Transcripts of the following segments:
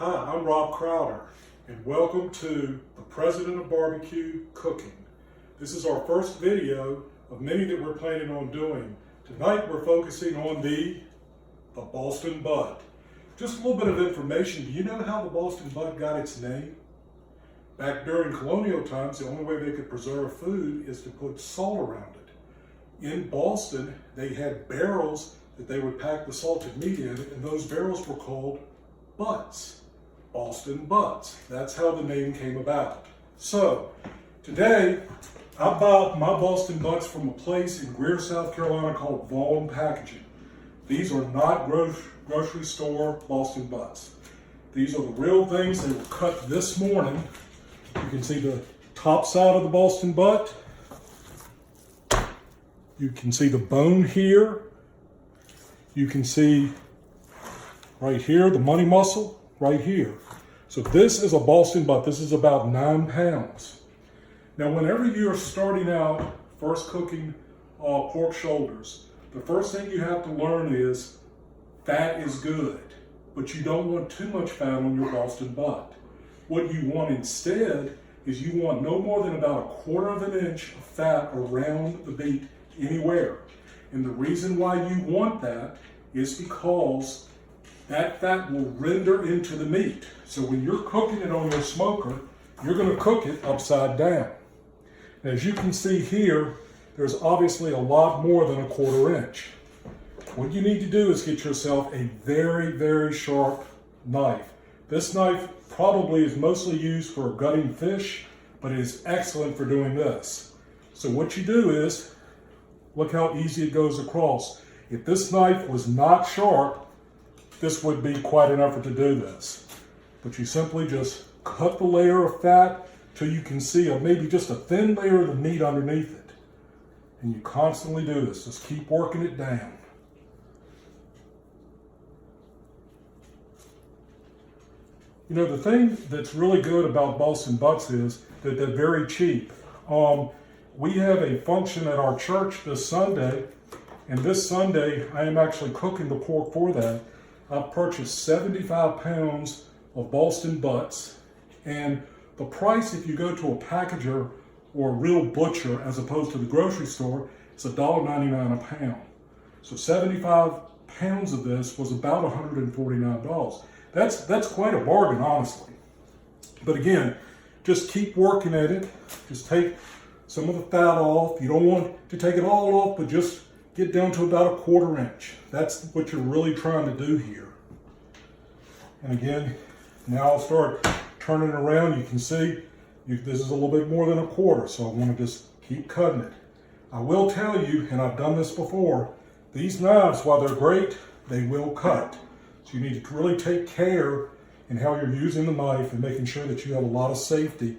Hi, I'm Rob Crowder, and welcome to the President of Barbecue Cooking. This is our first video of many that we're planning on doing. Tonight we're focusing on the Boston butt. Just a little bit of information. Do you know how the Boston butt got its name? Back during colonial times, the only way they could preserve food is to put salt around it. In Boston, they had barrels that they would pack the salted meat in, and those barrels were called butts. Boston butts. That's how the name came about. So, today, I bought my Boston butts from a place in Greer, South Carolina called Vaughn Packaging. These are not grocery store Boston butts. These are the real things. They were cut this morning. You can see the top side of the Boston butt. You can see the bone here. You can see right here, the money muscle. Right here. So this is a Boston butt. This is about 9 pounds. Now, whenever you're starting out first cooking pork shoulders, the first thing you have to learn is fat is good, but you don't want too much fat on your Boston butt. What you want instead is you want no more than about 1/4 of an inch of fat around the meat anywhere. And the reason why you want that is because that fat will render into the meat. So when you're cooking it on your smoker, you're going to cook it upside down. As you can see here, there's obviously a lot more than 1/4 inch. What you need to do is get yourself a very, very sharp knife. This knife probably is mostly used for gutting fish, but it is excellent for doing this. So what you do is, look how easy it goes across. If this knife was not sharp, this would be quite an effort to do this. But you simply just cut the layer of fat till you can see maybe just a thin layer of the meat underneath it. And you constantly do this. Just keep working it down. You know, the thing that's really good about Boston butts is that they're very cheap. We have a function at our church this Sunday, and this Sunday I am actually cooking the pork for that. I've purchased 75 pounds of Boston butts, and the price if you go to a packager or a real butcher as opposed to the grocery store is $1.99 a pound. So 75 pounds of this was about $149. That's quite a bargain, honestly. But again, just keep working at it. Just take some of the fat off. You don't want to take it all off, but just get down to about 1/4 inch. That's what you're really trying to do here. And again, now I'll start turning it around. You can see this is a little bit more than 1/4, so I want to just keep cutting it. I will tell you, and I've done this before, these knives, while they're great, they will cut. So you need to really take care in how you're using the knife and making sure that you have a lot of safety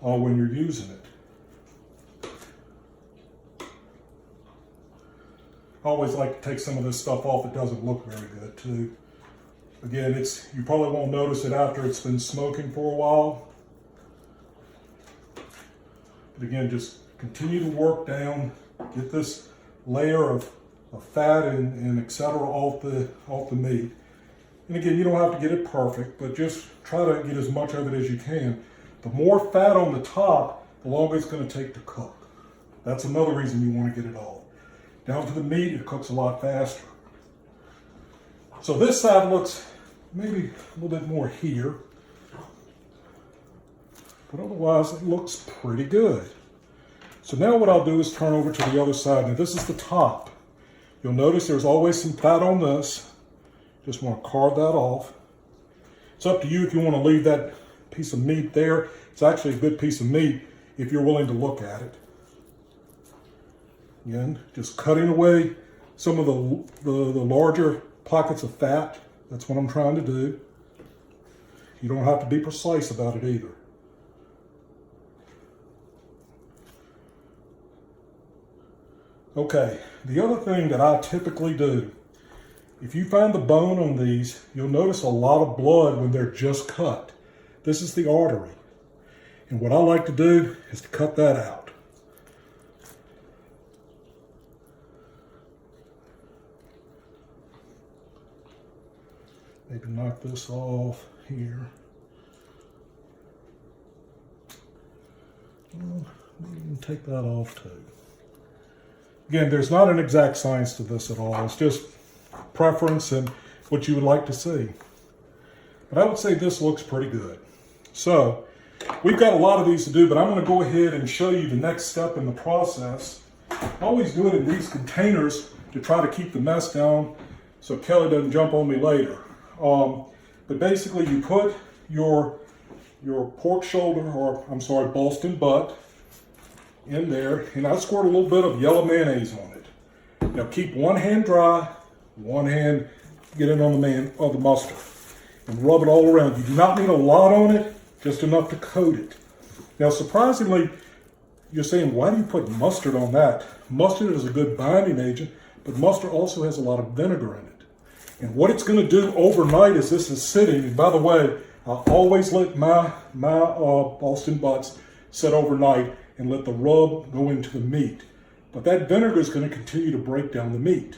when you're using it. I always like to take some of this stuff off. It doesn't look very good too. Again, you probably won't notice it after it's been smoking for a while. But again, just continue to work down, get this layer of fat and etc. off the meat. And again, you don't have to get it perfect, but just try to get as much of it as you can. The more fat on the top, the longer it's going to take to cook. That's another reason you want to get it off. Down to the meat, it cooks a lot faster. So this side looks maybe a little bit more here, but otherwise it looks pretty good. So now what I'll do is turn over to the other side. Now this is the top. You'll notice there's always some fat on this. Just want to carve that off. It's up to you if you want to leave that piece of meat there. It's actually a good piece of meat if you're willing to look at it. Again, just cutting away some of the larger pockets of fat. That's what I'm trying to do. You don't have to be precise about it either. Okay, the other thing that I typically do, if you find the bone on these, you'll notice a lot of blood when they're just cut. This is the artery. And what I like to do is to cut that out. Maybe knock this off here. Well, maybe even take that off too. Again, there's not an exact science to this at all. It's just preference and what you would like to see. But I would say this looks pretty good. So we've got a lot of these to do, but I'm going to go ahead and show you the next step in the process. I always do it in these containers to try to keep the mess down so Kelly doesn't jump on me later. But basically you put your pork shoulder, or I'm sorry, Boston butt in there, and I squirt a little bit of yellow mayonnaise on it. Now keep one hand dry, one hand get in on the mustard, and rub it all around. You do not need a lot on it, just enough to coat it. Now surprisingly, you're saying, why do you put mustard on that? Mustard is a good binding agent, but mustard also has a lot of vinegar in it. And what it's going to do overnight as this is sitting, and by the way, I always let my Boston butts sit overnight and let the rub go into the meat. But that vinegar is going to continue to break down the meat.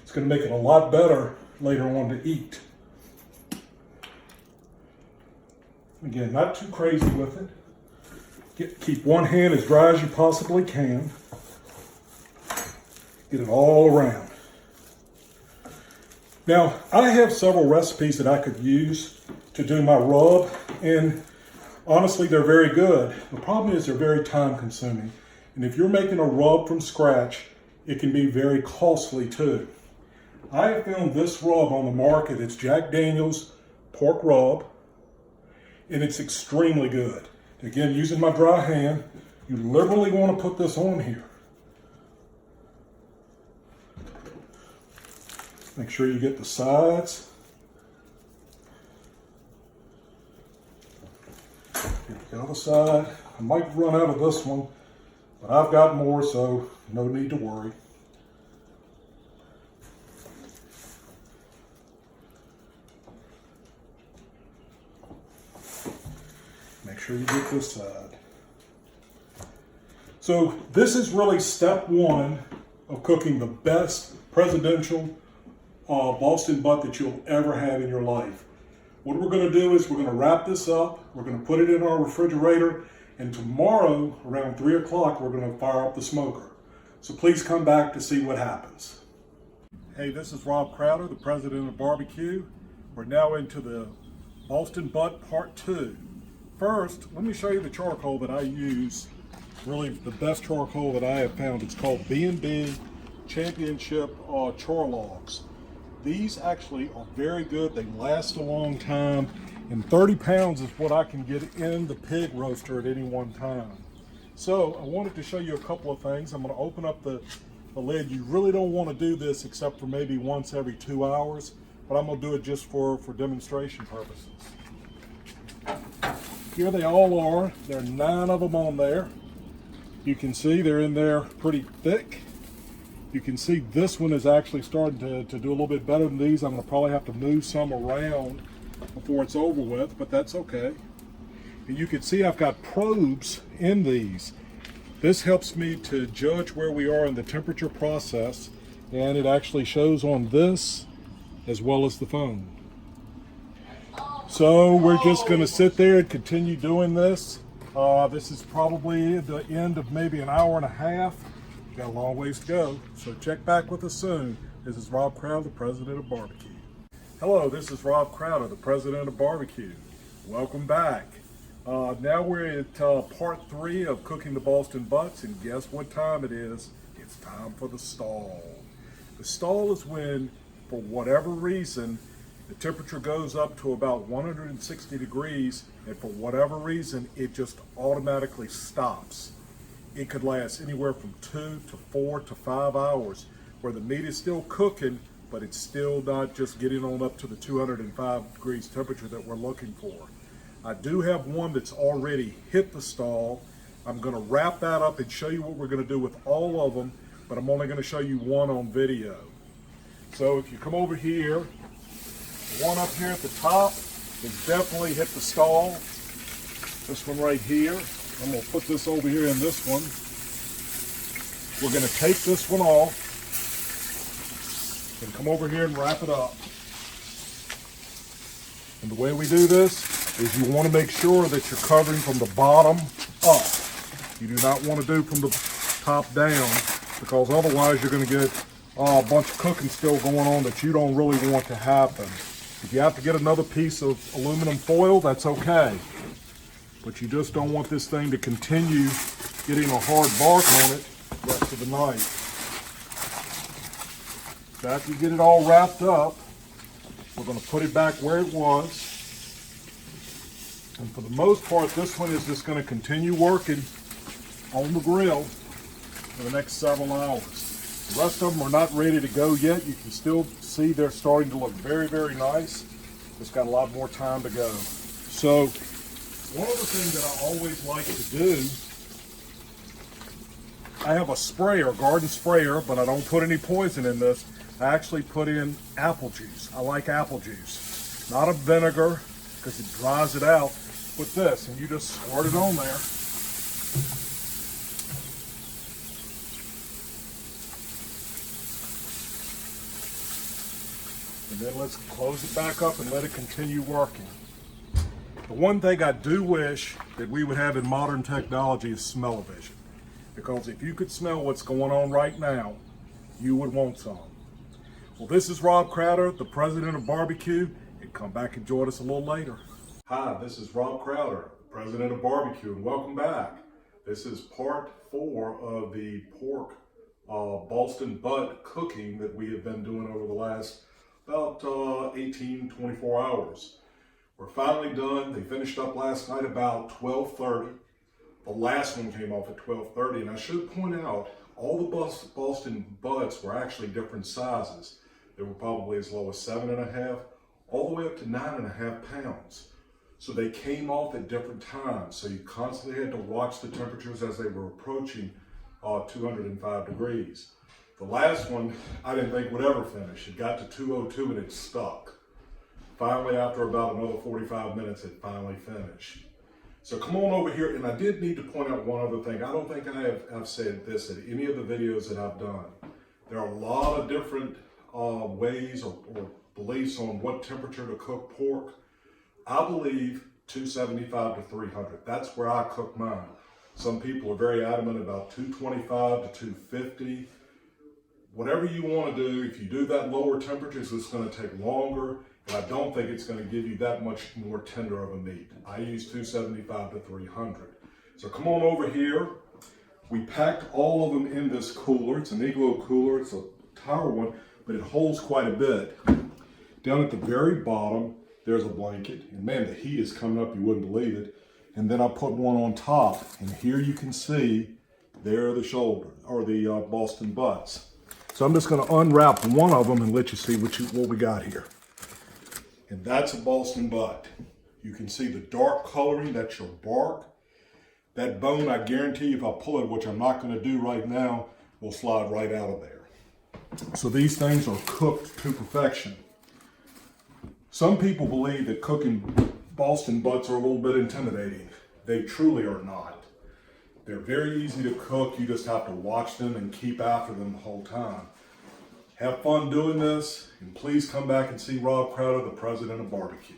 It's going to make it a lot better later on to eat. Again, not too crazy with it. Keep one hand as dry as you possibly can. Get it all around. Now, I have several recipes that I could use to do my rub, and honestly, they're very good. The problem is they're very time consuming. And if you're making a rub from scratch, it can be very costly too. I have found this rub on the market. It's Jack Daniel's pork rub, and it's extremely good. Again, using my dry hand, you literally want to put this on here. Make sure you get the sides. Get the other side. I might run out of this one, but I've got more, so no need to worry. Make sure you get this side. So this is really step one of cooking the best presidential Boston butt that you'll ever have in your life. What we're going to do is we're going to wrap this up, we're going to put it in our refrigerator, and tomorrow around 3 o'clock we're going to fire up the smoker. So please come back to see what happens. Hey, this is Rob Crowder, the President of Barbecue. We're now into the Boston butt part 2. First, let me show you the charcoal that I use. Really the best charcoal that I have found. It's called B&B Championship Char Logs. These actually are very good. They last a long time, and 30 pounds is what I can get in the pig roaster at any one time. So I wanted to show you a couple of things. I'm going to open up the lid. You really don't want to do this except for maybe once every 2 hours, but I'm going to do it just for demonstration purposes. Here they all are. There are 9 of them on there. You can see they're in there pretty thick. You can see this one is actually starting to do a little bit better than these. I'm going to probably have to move some around before it's over with, but that's okay. And you can see I've got probes in these. This helps me to judge where we are in the temperature process, and it actually shows on this as well as the phone. So we're just going to sit there and continue doing this. This is probably the end of maybe an hour and a half. Got a long ways to go, so check back with us soon. This is Rob Crowder, the President of Barbecue. Hello, this is Rob Crowder, the President of Barbecue. Welcome back. Now we're at part 3 of cooking the Boston butts, and guess what time it is? It's time for the stall. The stall is when, for whatever reason, the temperature goes up to about 160 degrees, and for whatever reason, it just automatically stops. It could last anywhere from 2 to 4 to 5 hours, where the meat is still cooking, but it's still not just getting on up to the 205 degrees temperature that we're looking for. I do have one that's already hit the stall. I'm going to wrap that up and show you what we're going to do with all of them, but I'm only going to show you one on video. So if you come over here, the one up here at the top has definitely hit the stall. This one right here. I'm going to put this over here in this one. We're going to take this one off and come over here and wrap it up. And the way we do this is you want to make sure that you're covering from the bottom up. You do not want to do from the top down, because otherwise you're going to get a bunch of cooking still going on that you don't really want to happen. If you have to get another piece of aluminum foil, that's okay. But you just don't want this thing to continue getting a hard bark on it the rest of the night. So after you get it all wrapped up, we're going to put it back where it was. And for the most part, this one is just going to continue working on the grill for the next several hours. The rest of them are not ready to go yet. You can still see they're starting to look very, very nice. Just got a lot more time to go. So one of the things that I always like to do, I have a sprayer, garden sprayer, but I don't put any poison in this. I actually put in apple juice. I like apple juice, not a vinegar, because it dries it out. With this, and you just squirt it on there. And then let's close it back up and let it continue working. The one thing I do wish that we would have in modern technology is smell-o-vision. Because if you could smell what's going on right now, you would want some. Well, this is Rob Crowder, the President of Barbecue, and come back and join us a little later. Hi, this is Rob Crowder, President of Barbecue, and welcome back. This is part 4 of the pork Boston butt cooking that we have been doing over the last about 24 hours. We're finally done. They finished up last night about 12:30. The last one came off at 12:30, and I should point out all the Boston butts were actually different sizes. They were probably as low as 7.5 all the way up to 9.5 pounds. So they came off at different times. So you constantly had to watch the temperatures as they were approaching 205 degrees. The last one, I didn't think would ever finish. It got to 202 and it stuck. Finally, after about another 45 minutes, it finally finished. So come on over here, and I did need to point out one other thing. I don't think I've said this in any of the videos that I've done. There are a lot of different ways or beliefs on what temperature to cook pork. I believe 275 to 300. That's where I cook mine. Some people are very adamant about 225 to 250. Whatever you want to do, if you do that lower temperatures, it's going to take longer, and I don't think it's going to give you that much more tender of a meat. I use 275 to 300. So come on over here. We packed all of them in this cooler. It's an igloo cooler. It's a tower one, but it holds quite a bit. Down at the very bottom, there's a blanket, and man, the heat is coming up, you wouldn't believe it. And then I put one on top, and here you can see, there are the shoulder, or the Boston butts. So I'm just gonna unwrap one of them and let you see what we got here. And that's a Boston butt. You can see the dark coloring, that's your bark. That bone, I guarantee if I pull it, which I'm not gonna do right now, will slide right out of there. So these things are cooked to perfection. Some people believe that cooking Boston butts are a little bit intimidating. They truly are not. They're very easy to cook. You just have to watch them and keep after them the whole time. Have fun doing this, and please come back and see Rob Crowder, the President of Barbecue.